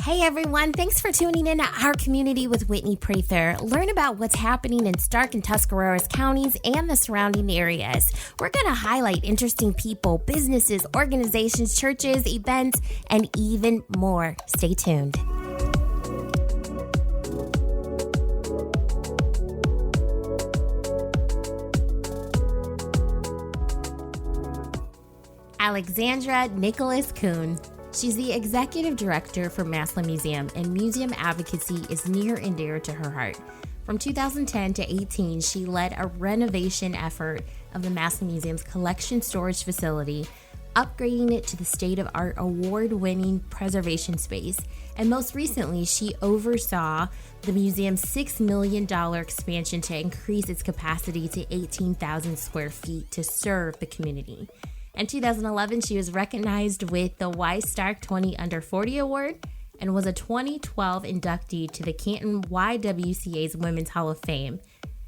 Hey everyone, thanks for tuning in to Our Community with Whitney Prather. Learn about what's happening in Stark and Tuscarawas counties and the surrounding areas. We're going to highlight interesting people, businesses, organizations, churches, events, and even more. Stay tuned. Alexandra Nicholas Kuhn. She's the executive director for Massillon Museum, and museum advocacy is near and dear to her heart. From 2010 to 18, she led a renovation effort of the Massillon Museum's collection storage facility, upgrading it to the state-of-art award-winning preservation space. And most recently, she oversaw the museum's $6 million expansion to increase its capacity to 18,000 square feet to serve the community. In 2011, she was recognized with the Y Stark 20 Under 40 Award and was a 2012 inductee to the Canton YWCA's Women's Hall of Fame.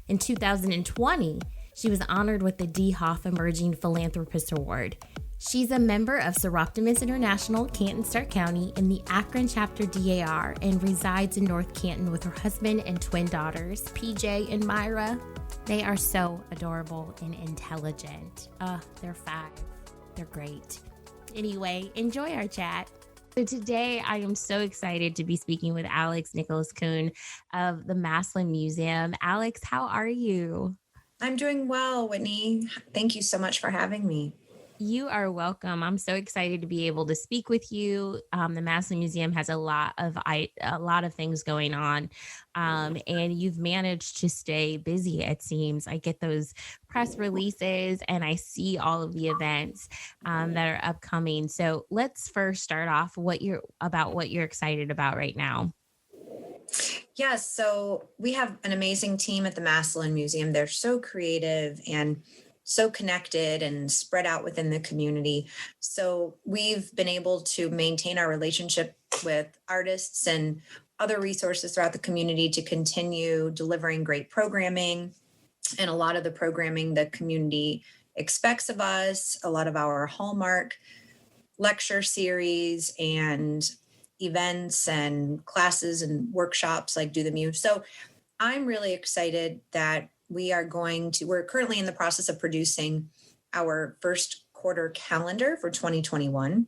In 2020, she was honored with the D. Hoff Emerging Philanthropist Award. She's a member of Seroptimus International, Canton, Stark County, in the Akron Chapter DAR, and resides in North Canton with her husband and twin daughters, PJ and Myra. They are so adorable and intelligent. They're 5. They're great. Anyway, enjoy our chat. So today I am so excited to be speaking with Alex Nicholas Kuhn of the Massillon Museum. Alex, how are you? I'm doing well, Whitney. Thank you so much for having me. You are welcome. I'm so excited to be able to speak with you. The Massillon Museum has a lot of things going on, and you've managed to stay busy. It seems I get those press releases and I see all of the events that are upcoming. So let's first start off what you're excited about right now. Yes, so we have an amazing team at the Massillon Museum. They're so creative and so connected and spread out within the community. So we've been able to maintain our relationship with artists and other resources throughout the community to continue delivering great programming. And a lot of the programming the community expects of us, a lot of our hallmark lecture series and events and classes and workshops like Do the Muse. So I'm really excited that we're currently in the process of producing our first quarter calendar for 2021.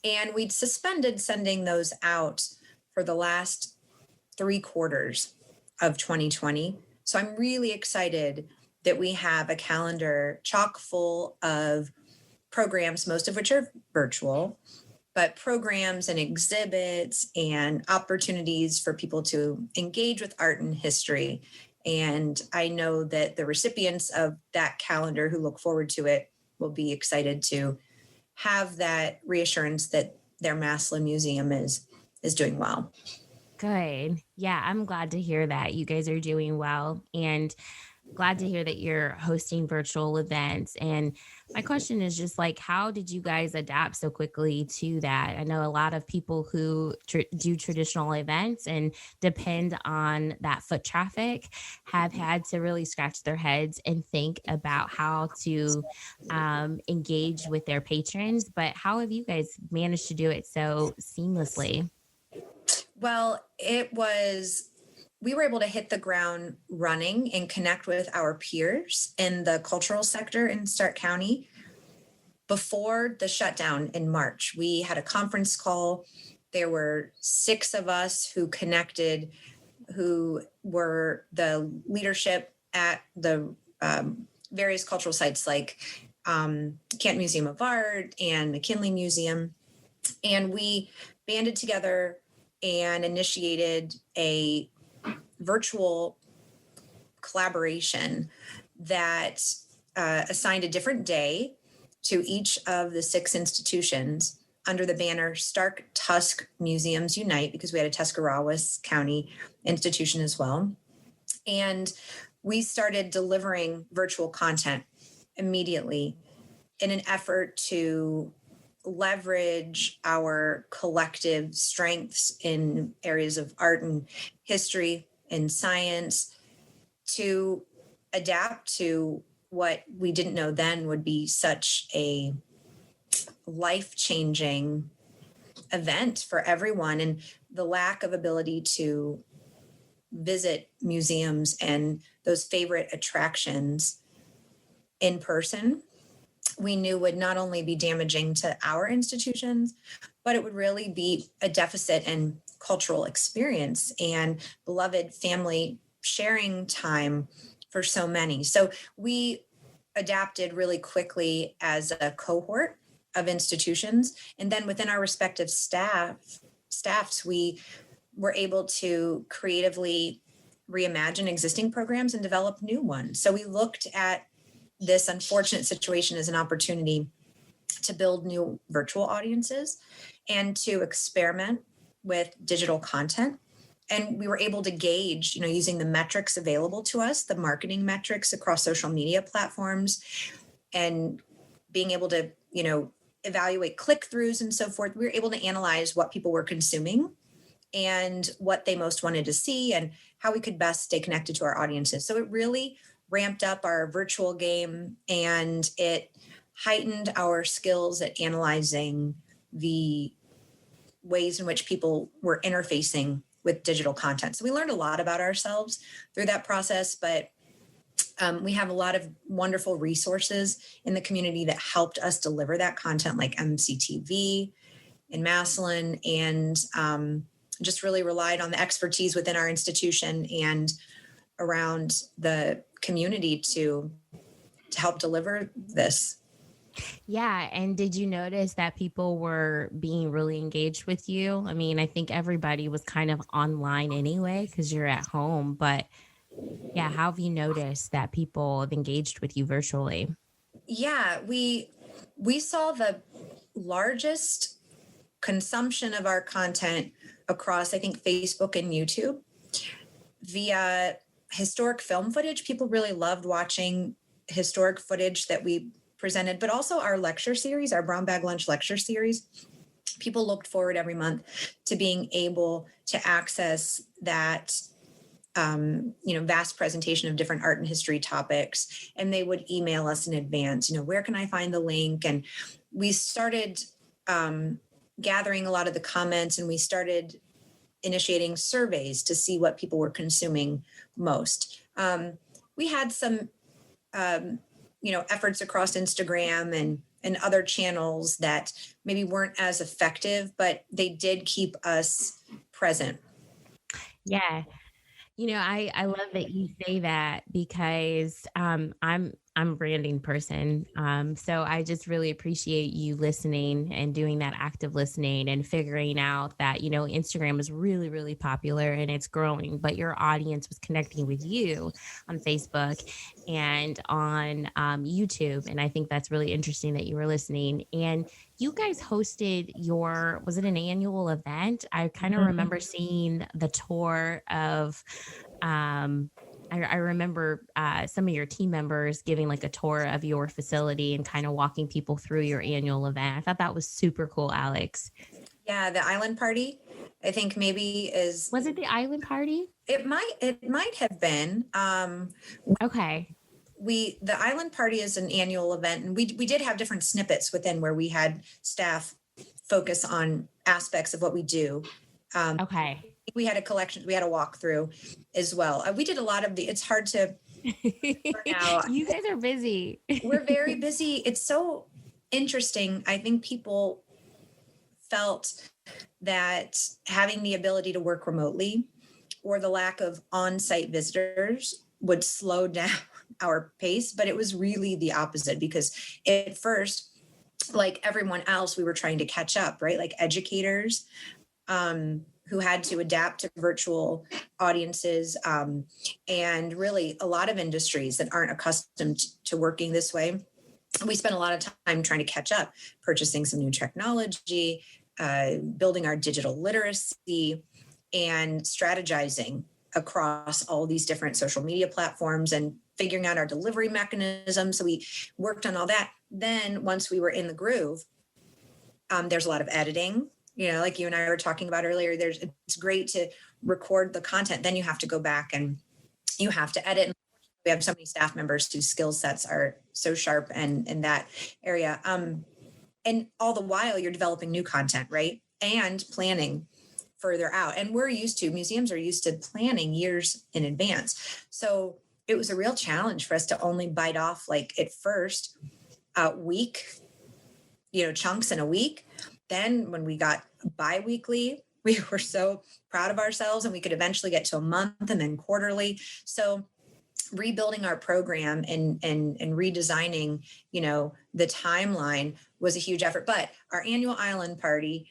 And we'd suspended sending those out for the last 3 quarters of 2020. So I'm really excited that we have a calendar chock full of programs, most of which are virtual, but programs and exhibits and opportunities for people to engage with art and history. And I know that the recipients of that calendar who look forward to it will be excited to have that reassurance that their Massillon Museum is doing well. Good. Yeah, I'm glad to hear that you guys are doing well, and glad to hear that you're hosting virtual events. And my question is just like, how did you guys adapt so quickly to that? I know a lot of people who do traditional events and depend on that foot traffic have had to really scratch their heads and think about how to engage with their patrons. But how have you guys managed to do it so seamlessly? Well, we were able to hit the ground running and connect with our peers in the cultural sector in Stark County before the shutdown in March. We had a conference call. There were 6 of us who connected, who were the leadership at the various cultural sites like Canton Museum of Art and McKinley Museum. And we banded together and initiated a virtual collaboration that assigned a different day to each of the 6 institutions under the banner Stark Tusk Museums Unite, because we had a Tuscarawas County institution as well. And we started delivering virtual content immediately in an effort to leverage our collective strengths in areas of art and history and science to adapt to what we didn't know then would be such a life-changing event for everyone. And the lack of ability to visit museums and those favorite attractions in person, we knew would not only be damaging to our institutions, but it would really be a deficit in cultural experience and beloved family sharing time for so many. So we adapted really quickly as a cohort of institutions. And then within our respective staffs, we were able to creatively reimagine existing programs and develop new ones. So we looked at this unfortunate situation as an opportunity to build new virtual audiences and to experiment with digital content. And we were able to gauge, using the metrics available to us, the marketing metrics across social media platforms, and being able to, evaluate click-throughs and so forth. We were able to analyze what people were consuming and what they most wanted to see and how we could best stay connected to our audiences. So it really ramped up our virtual game, and it heightened our skills at analyzing the ways in which people were interfacing with digital content. So we learned a lot about ourselves through that process, but we have a lot of wonderful resources in the community that helped us deliver that content, like MCTV in Massillon, and just really relied on the expertise within our institution and around the community to help deliver this. Yeah. And did you notice that people were being really engaged with you? I mean, I think everybody was kind of online anyway, because you're at home. But yeah, how have you noticed that people have engaged with you virtually? Yeah, we saw the largest consumption of our content across, I think, Facebook and YouTube via historic film footage. People really loved watching historic footage that we presented, but also our lecture series, our Brown Bag Lunch lecture series. People looked forward every month to being able to access that vast presentation of different art and history topics. And they would email us in advance, where can I find the link? And we started gathering a lot of the comments, and we started initiating surveys to see what people were consuming most. We had some, efforts across Instagram and other channels that maybe weren't as effective, but they did keep us present. Yeah. I love that you say that, because I'm a branding person. So I just really appreciate you listening and doing that active listening and figuring out that, Instagram is really, really popular and it's growing, but your audience was connecting with you on Facebook and on YouTube. And I think that's really interesting that you were listening. And you guys hosted was it an annual event? I kind of remember seeing the tour of, I remember some of your team members giving like a tour of your facility and kind of walking people through your annual event. I thought that was super cool, Alex. Yeah, the island party, I think maybe Was it the island party? it might have been. Okay. The island party is an annual event, and we did have different snippets within where we had staff focus on aspects of what we do. Okay. We had a collection, we had a walkthrough as well. We did a lot of it's hard to now. You guys are busy. We're very busy. It's so interesting. I think people felt that having the ability to work remotely or the lack of on-site visitors would slow down our pace, but it was really the opposite, because at first, like everyone else, we were trying to catch up, right? Like educators who had to adapt to virtual audiences, and really a lot of industries that aren't accustomed to working this way. We spent a lot of time trying to catch up, purchasing some new technology, building our digital literacy, and strategizing across all these different social media platforms and figuring out our delivery mechanism. So we worked on all that. Then once we were in the groove, there's a lot of editing, like you and I were talking about earlier. It's great to record the content. Then you have to go back and you have to edit. We have so many staff members whose skill sets are so sharp and in that area. And all the while you're developing new content, right? and planning further out. And museums are used to planning years in advance. So it was a real challenge for us to only bite off, like at first, a week, chunks in a week. Then when we got bi-weekly, we were so proud of ourselves, and we could eventually get to a month and then quarterly. So rebuilding our program and redesigning, the timeline was a huge effort. But our annual island party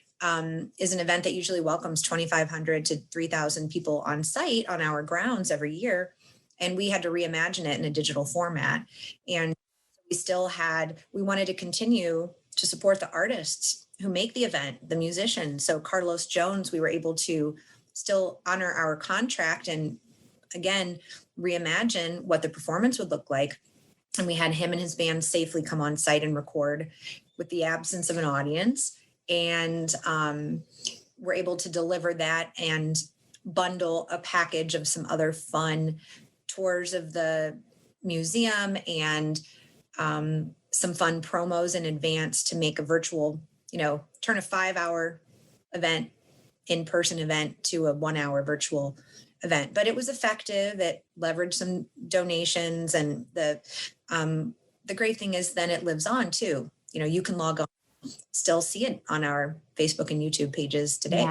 is an event that usually welcomes 2,500 to 3,000 people on site on our grounds every year. And we had to reimagine it in a digital format. And we wanted to continue to support the artists who make the event, the musicians. So Carlos Jones, we were able to still honor our contract and again, reimagine what the performance would look like. And we had him and his band safely come on site and record with the absence of an audience. And we're able to deliver that and bundle a package of some other fun tours of the museum and some fun promos in advance to make a virtual, turn a 5-hour event, in-person event to a 1-hour virtual event. But it was effective. It leveraged some donations, and the great thing is then it lives on too. You can log on, still see it on our Facebook and YouTube pages today.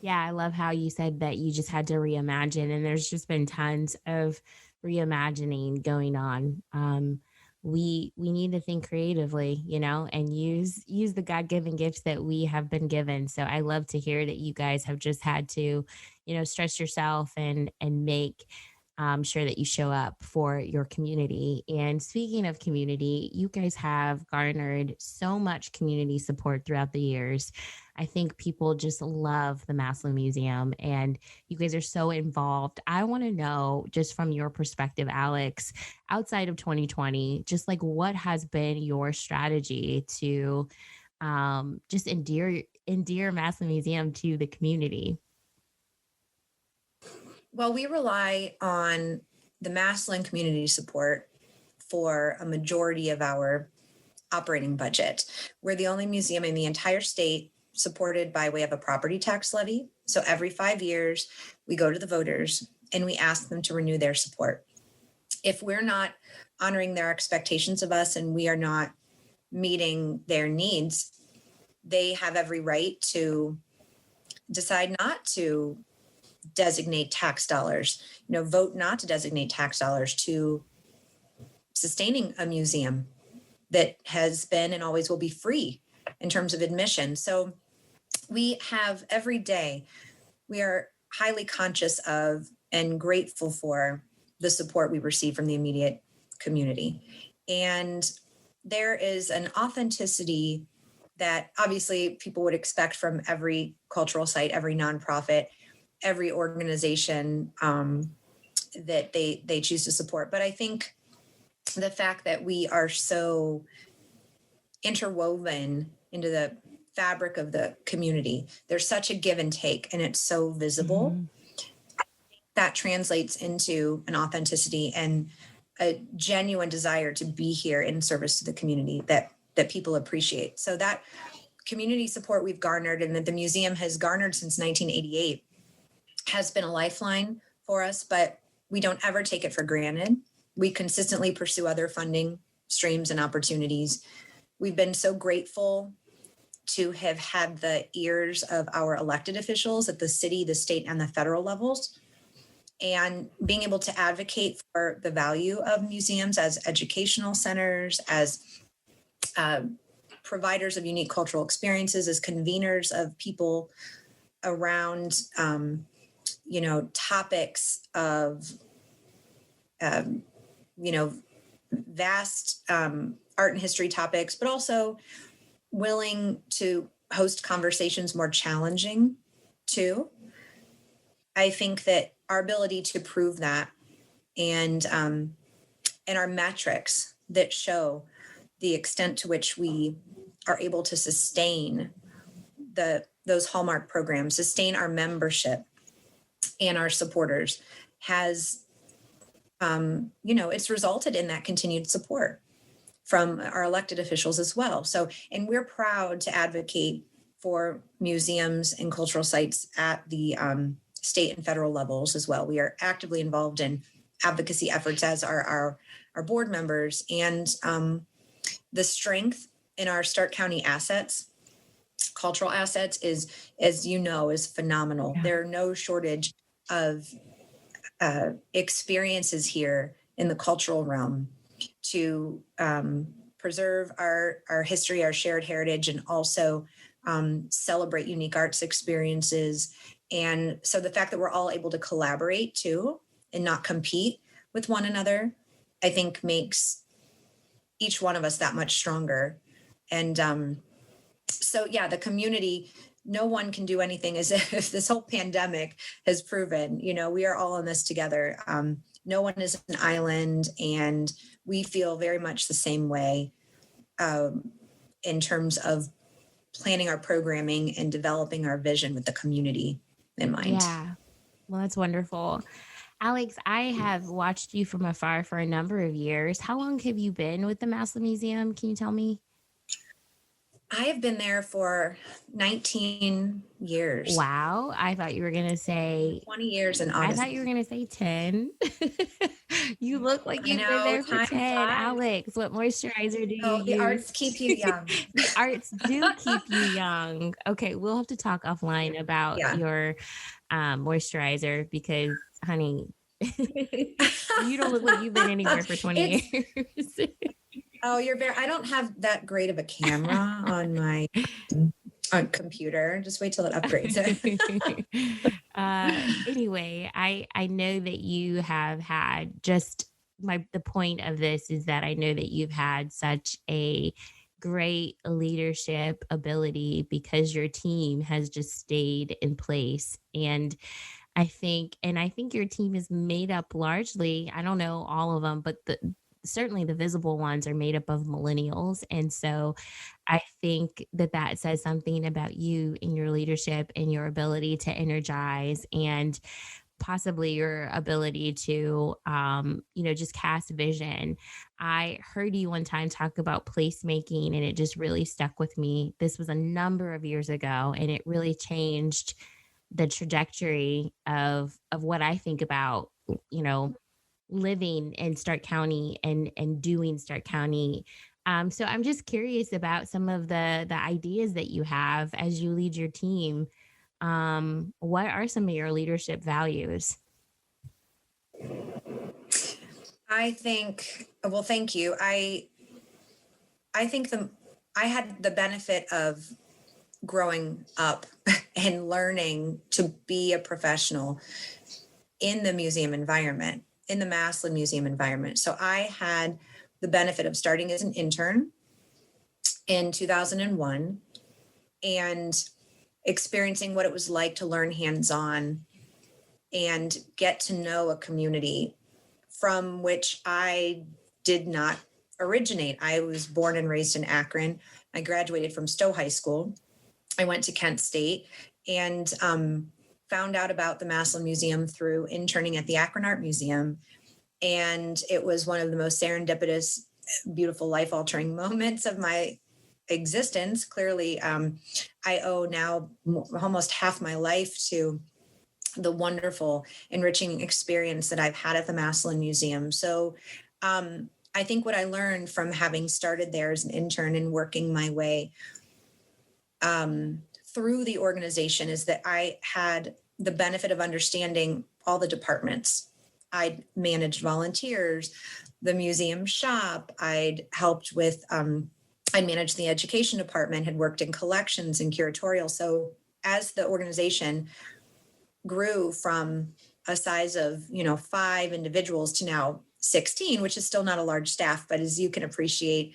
Yeah, I love how you said that you just had to reimagine, and there's just been tons of reimagining going on. We need to think creatively, and use the God-given gifts that we have been given. So I love to hear that you guys have just had to, stretch yourself and make sure that you show up for your community. And speaking of community, you guys have garnered so much community support throughout the years. I think people just love the Massillon Museum, and you guys are so involved. I want to know, just from your perspective, Alex, outside of 2020, just like what has been your strategy to just endear Massillon Museum to the community? Well, we rely on the Massillon community support for a majority of our operating budget. We're the only museum in the entire state supported by way of a property tax levy. So every 5 years, we go to the voters and we ask them to renew their support. If we're not honoring their expectations of us and we are not meeting their needs, they have every right to decide not to designate tax dollars, vote not to designate tax dollars to sustaining a museum that has been and always will be free in terms of admission. So we have every day, we are highly conscious of and grateful for the support we receive from the immediate community. And there is an authenticity that obviously people would expect from every cultural site, every nonprofit, every organization that they choose to support. But I think the fact that we are so interwoven into the fabric of the community, there's such a give and take, and it's so visible. Mm-hmm. That translates into an authenticity and a genuine desire to be here in service to the community that people appreciate. So that community support we've garnered and that the museum has garnered since 1988 has been a lifeline for us, but we don't ever take it for granted. We consistently pursue other funding streams and opportunities. We've been so grateful to have had the ears of our elected officials at the city, the state, and the federal levels, and being able to advocate for the value of museums as educational centers, as providers of unique cultural experiences, as conveners of people around topics of, vast art and history topics, but also willing to host conversations more challenging too. I think that our ability to prove that and our metrics that show the extent to which we are able to sustain those hallmark programs, sustain our membership and our supporters has, it's resulted in that continued support from our elected officials as well. So, and we're proud to advocate for museums and cultural sites at the state and federal levels as well. We are actively involved in advocacy efforts as are our board members, and the strength in our Stark County assets, cultural assets, is, as you know, is phenomenal. Yeah. There are no shortage of experiences here in the cultural realm to preserve our history, our shared heritage, and also celebrate unique arts experiences. And so the fact that we're all able to collaborate too and not compete with one another, I think makes each one of us that much stronger. And so, yeah, the community, no one can do anything, as if this whole pandemic has proven, we are all in this together. No one is an island, and we feel very much the same way in terms of planning our programming and developing our vision with the community in mind. Yeah. Well, that's wonderful. Alex, I have watched you from afar for a number of years. How long have you been with the Massillon Museum? Can you tell me? I have been there for 19 years. Wow. I thought you were going to say 20 years in I August. thought you were going to say 10. You look like you've been there for 10. flies. Alex, what moisturizer do you use? The arts keep you young. The arts do keep you young. Okay, we'll have to talk offline about your moisturizer because, honey, you don't look like you've been anywhere for 20 years. Oh, I don't have that great of a camera on my computer. Just wait till it upgrades. Anyway, I know that you have had the point of this is that I know that you've had such a great leadership ability because your team has just stayed in place. And I think your team is made up largely, I don't know all of them, but certainly the visible ones are made up of millennials. And so I think that says something about you and your leadership and your ability to energize and possibly your ability to, just cast vision. I heard you one time talk about placemaking, and it just really stuck with me. This was a number of years ago, and it really changed the trajectory of what I think about, living in Stark County and doing Stark County. So I'm just curious about some of the ideas that you have as you lead your team. What are some of your leadership values? Thank you. I think I had the benefit of growing up and learning to be a professional in the museum environment, in the Massillon Museum environment. So I had the benefit of starting as an intern in 2001 and experiencing what it was like to learn hands-on and get to know a community from which I did not originate. I was born and raised in Akron. I graduated from Stowe High School. I went to Kent State and found out about the Massillon Museum through interning at the Akron Art Museum. And it was one of the most serendipitous, beautiful, life-altering moments of my existence. Clearly, I owe now almost half my life to the wonderful, enriching experience that I've had at the Massillon Museum. So I think what I learned from having started there as an intern and working my way through the organization is that I had the benefit of understanding all the departments. I'd managed volunteers, the museum shop. I'd helped with, I managed the education department, had worked in collections and curatorial. So as the organization grew from a size of, 5 individuals to now 16, which is still not a large staff, but as you can appreciate,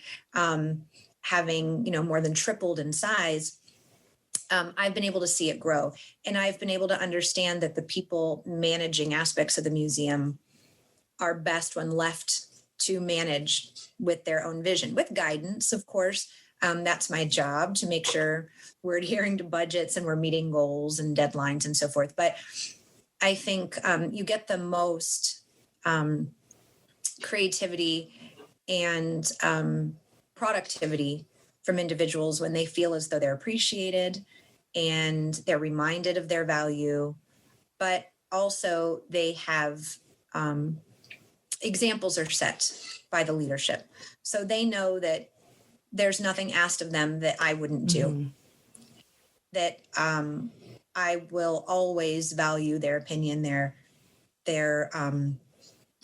having, more than tripled in size, I've been able to see it grow. And I've been able to understand that the people managing aspects of the museum are best when left to manage with their own vision, with guidance, of course. That's my job, to make sure we're adhering to budgets and we're meeting goals and deadlines and so forth. But I think you get the most creativity and productivity from individuals when they feel as though they're appreciated and they're reminded of their value, but also they have examples are set by the leadership. So they know that there's nothing asked of them that I wouldn't do, that I will always value their opinion, their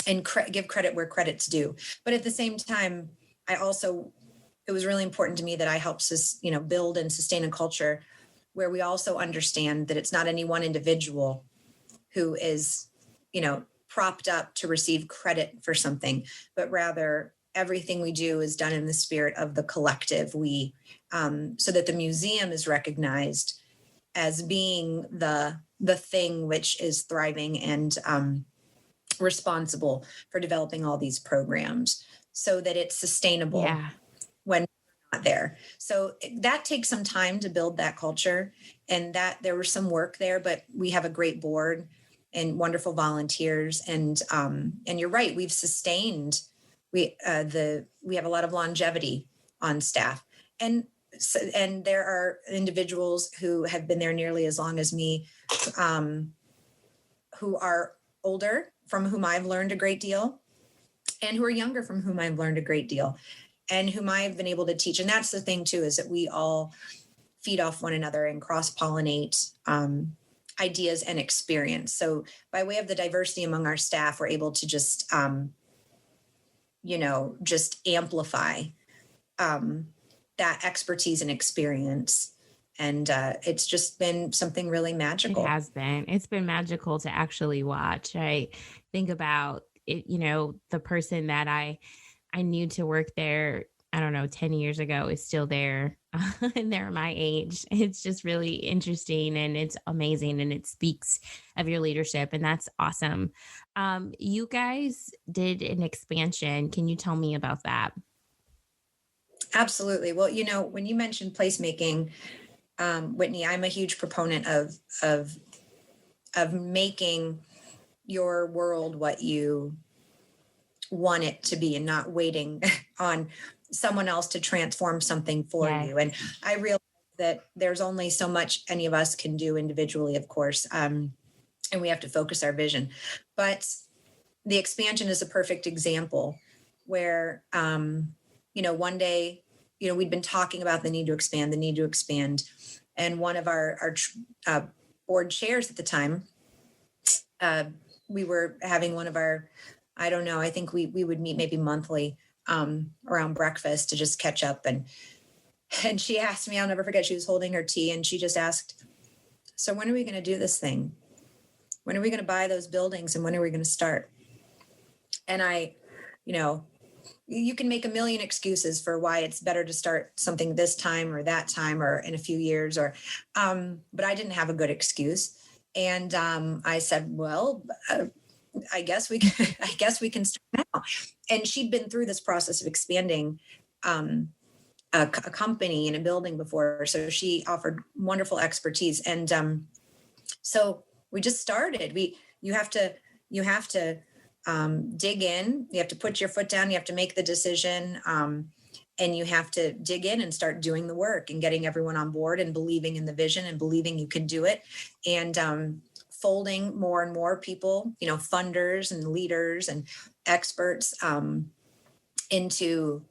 and give credit where credit's due. But at the same time, it was really important to me that I help build and sustain a culture where we also understand that it's not any one individual who is, propped up to receive credit for something, but rather everything we do is done in the spirit of the collective we, so that the museum is recognized as being the thing which is thriving and responsible for developing all these programs so that it's sustainable when we're not there. So that takes some time to build that culture, and that there was some work there, but we have a great board and wonderful volunteers. And you're right, we've sustained, we have a lot of longevity on staff. And there are individuals who have been there nearly as long as me, who are older, from whom I've learned a great deal, and who are younger, from whom I've learned a great deal, and whom I've been able to teach. And that's the thing too, is that we all feed off one another and cross-pollinate ideas and experience. So by way of the diversity among our staff, we're able to just amplify that expertise and experience. And it's just been something really magical. It has been. It's been magical to actually watch. I think about it, the person that I knew to work there, I don't know, 10 years ago is still there, and they're my age. It's just really interesting, and it's amazing, and it speaks of your leadership, and that's awesome. You guys did an expansion. Can you tell me about that? Absolutely. Well, when you mentioned placemaking, Whitney, I'm a huge proponent of making your world what you want it to be, and not waiting on someone else to transform something for you. And I realize that there's only so much any of us can do individually, of course, and we have to focus our vision. But the expansion is a perfect example where, one day, we'd been talking about the need to expand. And one of our board chairs at the time, we were having one of our, I don't know, I think we would meet maybe monthly around breakfast to just catch up. And she asked me, I'll never forget, she was holding her tea, and she just asked, so when are we going to do this thing? When are we going to buy those buildings, and when are we going to start? And I, you can make a million excuses for why it's better to start something this time or that time or in a few years, but I didn't have a good excuse. And I said, well, I guess we can start now. And she'd been through this process of expanding a company in a building before, so she offered wonderful expertise. And so we just started. You have to dig in. You have to put your foot down. You have to make the decision, and you have to dig in and start doing the work and getting everyone on board and believing in the vision and believing you can do it. And folding more and more people, funders and leaders and experts into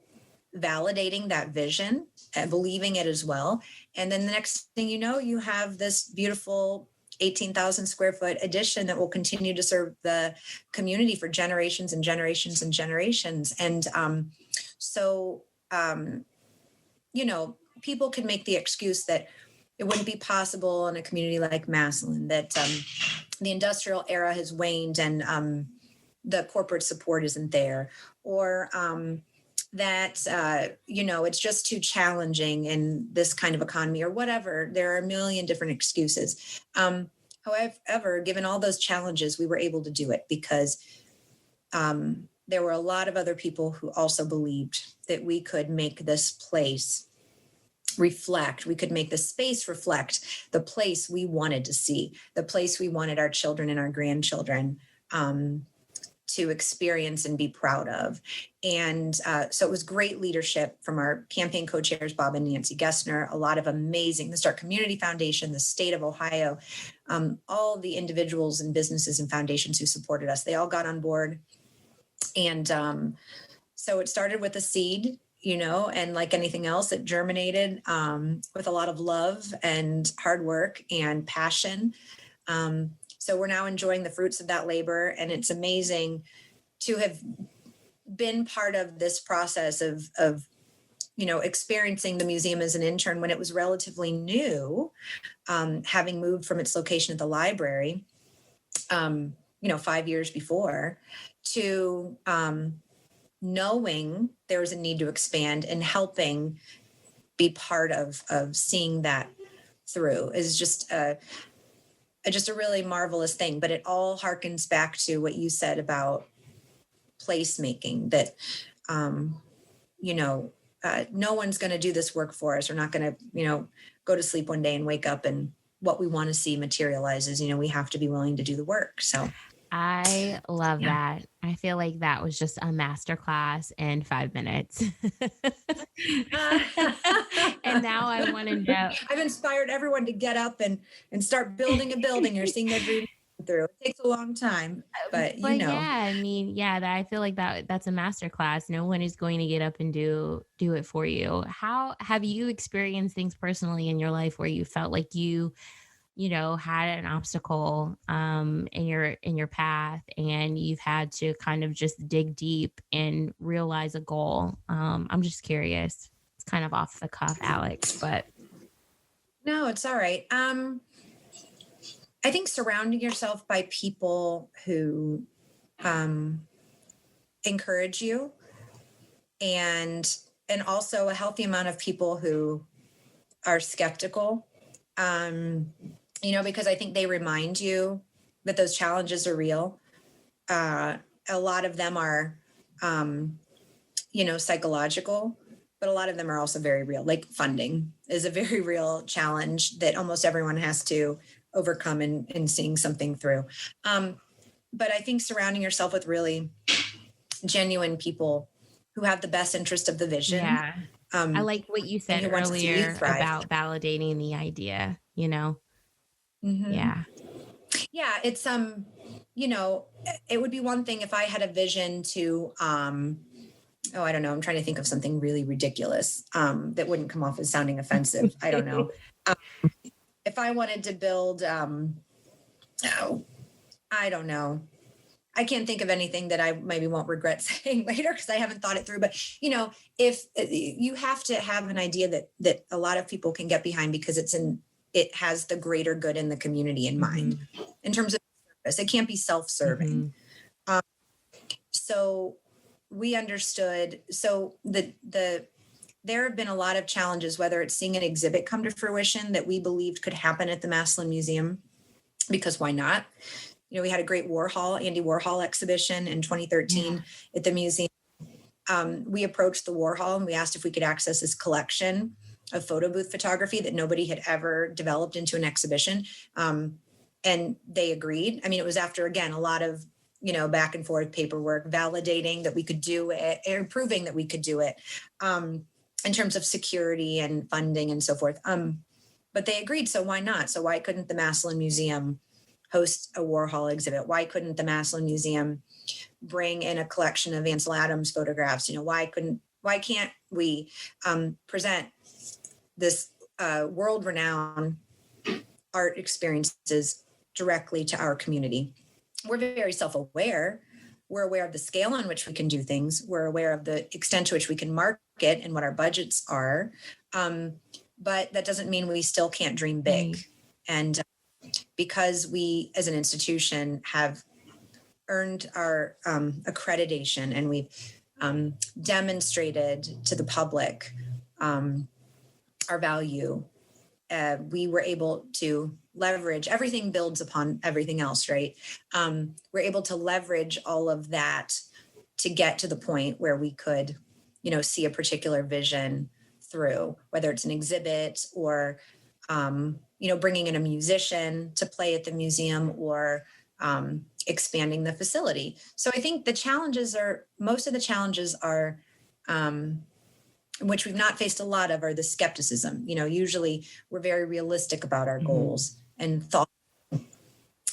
validating that vision and believing it as well. And then the next thing you have this beautiful 18,000 square foot addition that will continue to serve the community for generations and generations and generations. And people can make the excuse that it wouldn't be possible in a community like Massillon, that the industrial era has waned and the corporate support isn't there, or that, it's just too challenging in this kind of economy or whatever. There are a million different excuses. However, given all those challenges, we were able to do it because there were a lot of other people who also believed that we could make this place reflect, we could make the space reflect the place we wanted to see, the place we wanted our children and our grandchildren to experience and be proud of. And so it was great leadership from our campaign co-chairs, Bob and Nancy Gessner, a lot of amazing, the Start Community Foundation, the state of Ohio, all the individuals and businesses and foundations who supported us, they all got on board. And so it started with a seed, and like anything else, it germinated with a lot of love and hard work and passion. So we're now enjoying the fruits of that labor, and it's amazing to have been part of this process of experiencing the museum as an intern when it was relatively new, having moved from its location at the library, 5 years before, to knowing there was a need to expand and helping be part of seeing that through is just a really marvelous thing. But it all harkens back to what you said about placemaking, that no one's going to do this work for us. We're not going to go to sleep one day and wake up and what we want to see materializes. We have to be willing to do the work. So I love that. I feel like that was just a masterclass in 5 minutes. And now I want to know. I've inspired everyone to get up and start building a building or seeing their dream through. It takes a long time, but yeah, I mean, I feel like that's a masterclass. No one is going to get up and do it for you. How have you experienced things personally in your life where you felt like you had an obstacle in your path and you've had to kind of just dig deep and realize a goal? I'm just curious. It's kind of off the cuff, Alex, but no, it's all right. I think surrounding yourself by people who encourage you, and also a healthy amount of people who are skeptical, because I think they remind you that those challenges are real. A lot of them are, psychological, but a lot of them are also very real. Like funding is a very real challenge that almost everyone has to overcome in seeing something through. But I think surrounding yourself with really genuine people who have the best interest of the vision. Yeah. I like what you said earlier about validating the idea, Mm-hmm. Yeah. Yeah. It's, it would be one thing if I had a vision to, I don't know. I'm trying to think of something really ridiculous that wouldn't come off as sounding offensive. I don't know. If I wanted to build, I don't know. I can't think of anything that I maybe won't regret saying later because I haven't thought it through. But, if you have to have an idea that a lot of people can get behind because it has the greater good in the community in mind in terms of service. It can't be self-serving. So we understood. So there have been a lot of challenges, whether it's seeing an exhibit come to fruition that we believed could happen at the Massillon Museum, because why not? We had a great Andy Warhol exhibition in 2013 at the museum. We approached the Warhol and we asked if we could access his collection of photo booth photography that nobody had ever developed into an exhibition. And they agreed. I mean, it was after, again, a lot of, back and forth paperwork, validating that we could do it, or proving that we could do it. In terms of security and funding and so forth. But they agreed. So why not? So why couldn't the Massillon Museum host a Warhol exhibit? Why couldn't the Massillon Museum bring in a collection of Ansel Adams photographs? Why can't we present this world-renowned art experiences directly to our community? We're very self-aware. We're aware of the scale on which we can do things. We're aware of the extent to which we can market and what our budgets are. But that doesn't mean we still can't dream big. Right. And because we as an institution have earned our accreditation and we've demonstrated to the public our value, we were able to leverage, everything builds upon everything else, right? We're able to leverage all of that to get to the point where we could, see a particular vision through, whether it's an exhibit or, bringing in a musician to play at the museum, or expanding the facility. So I think most of the challenges are, which we've not faced a lot of, are the skepticism. Usually we're very realistic about our goals and thought.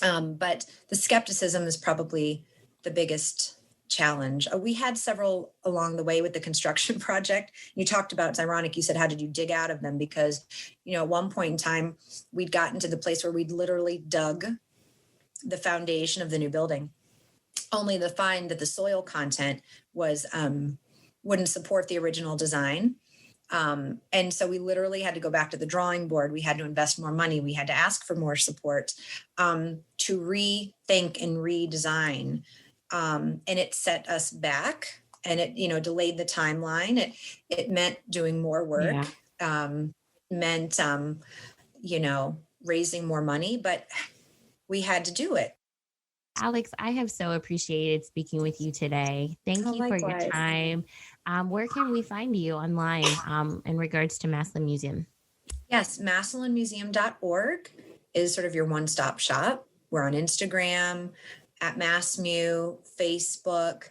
But the skepticism is probably the biggest challenge. We had several along the way with the construction project. You talked about, it's ironic, you said, how did you dig out of them? Because, at one point in time, we'd gotten to the place where we'd literally dug the foundation of the new building, only to find that the soil content wouldn't support the original design. And so we literally had to go back to the drawing board. We had to invest more money. We had to ask for more support to rethink and redesign. And it set us back, and it, delayed the timeline. It meant doing more work, meant, raising more money, but we had to do it. Alex, I have so appreciated speaking with you today. Thank you for your time. Where can we find you online in regards to Massillon Museum? Yes, MassillonMuseum.org is sort of your one-stop shop. We're on Instagram at MassMu, Facebook,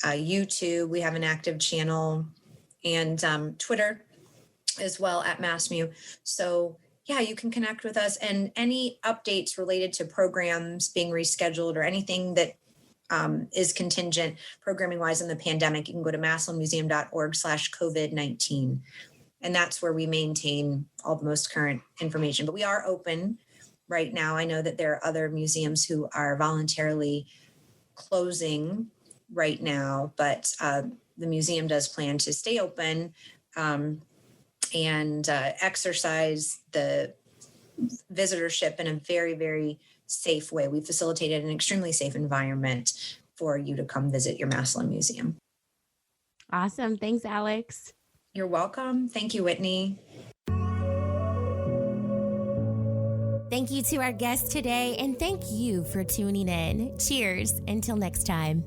YouTube. We have an active channel, and Twitter as well at MassMu. So yeah, you can connect with us, and any updates related to programs being rescheduled or anything that is contingent programming wise in the pandemic, you can go to massillonmuseum.org/COVID-19. And that's where we maintain all the most current information. But we are open right now. I know that there are other museums who are voluntarily closing right now, but the museum does plan to stay open and exercise the visitorship in a very, very safe way. We facilitated an extremely safe environment for you to come visit your Massillon Museum. Awesome. Thanks, Alex. You're welcome. Thank you, Whitney. Thank you to our guest today, and thank you for tuning in. Cheers. Until next time.